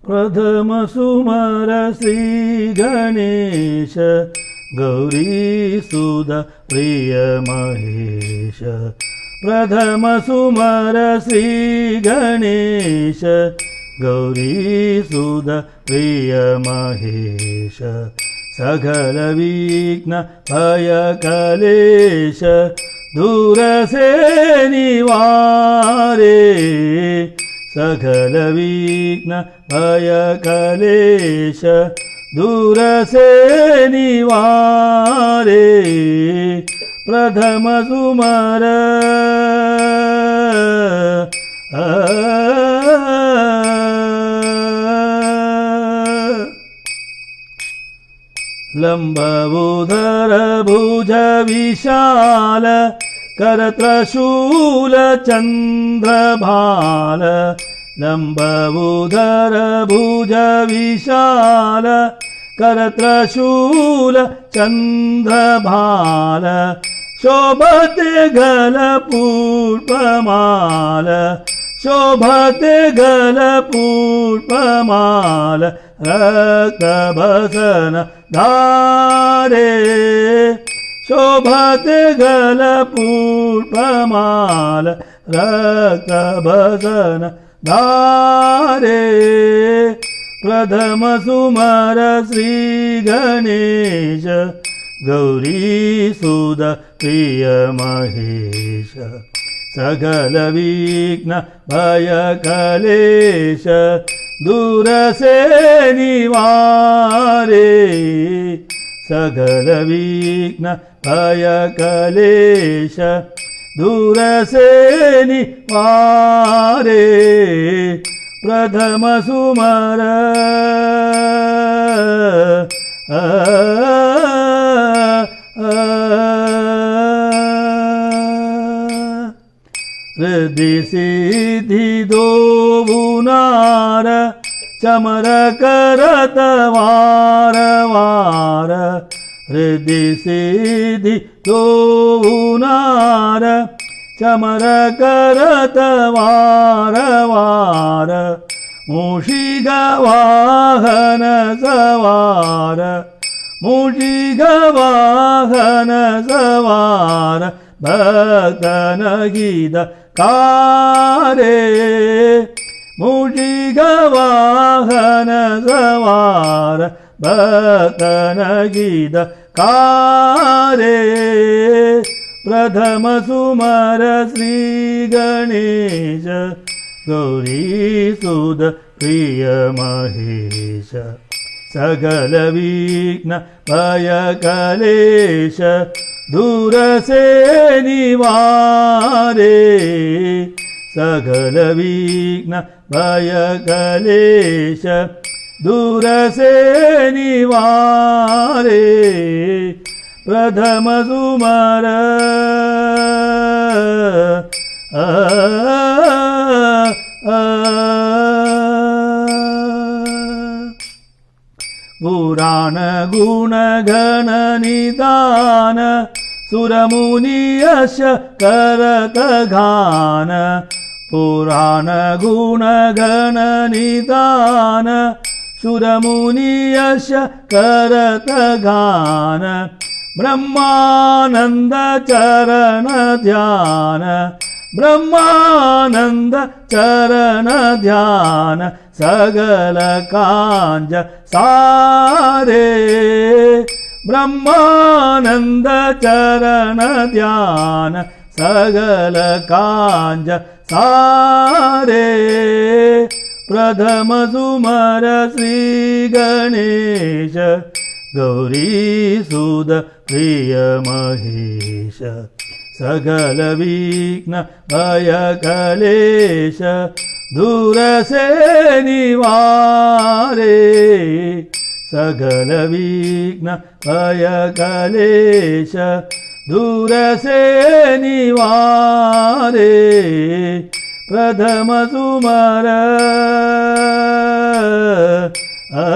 प्रथम सुमर श्री गणेश गौरीसुत प्रिय महेश प्रथम सुमर श्री गणेश गौरीसुत प्रिय महेश सकल विघ्न भय कलेश दूर से निवारे सकल विघ्न भय कलेश दूर से निवारे प्रथम सुमर लंबोदर भुज विशाल करत्रशूल चंद्रभाल लंबोदर भुज विशाल करत्रशूल चंद्रभाल शोभते गल पुष्पमाल शोभते गल पुष्पमाल रक्तभसन धारे शोभते गल पुष्पमाल रक्तभसन धारे प्रथम सुमर श्री गणेश गौरीसुत प्रिय महेश सकल विघ्न भय कलेश दूर से निवारे सकल विघ्न भय कलेश दूर से निवारे प्रथम सुमर रिद्धि सिद्धि दोबुनार चमर करत वार वार रिद्धि सिद्धि दोबुनार चमर करत वार वार मूषिक वाहन सवार मूषिक वाहन सवार भक्तन गीत कारे मूषिक वाहन सवार भक्तन गीत कारे प्रथम सुमर श्री गणेश गौरीसुत प्रिय महेश सकल विघ्न भय कलेश दूर से निवारे सकल विघ्न भय कलेश दूर से निवारे प्रथम सुमर पुराण गुण गण निदान सुरमुनि यश करत गान पुराण गुण गण निदान सुरमुनि यश करत गान ब्रह्मानंद चरण ध्यान ब्रह्मानंद चरण ध्यान सगल कांज सारे ब्रह्मानंद चरण ध्यान सगल कांज सारे प्रथम सुमर श्री गणेश गौरीसुत प्रिय महेश सकल विघ्न भय कलेश दूर से निवारे सकल विघ्न भय कलेश दूर से निवारे प्रथम सुमर आ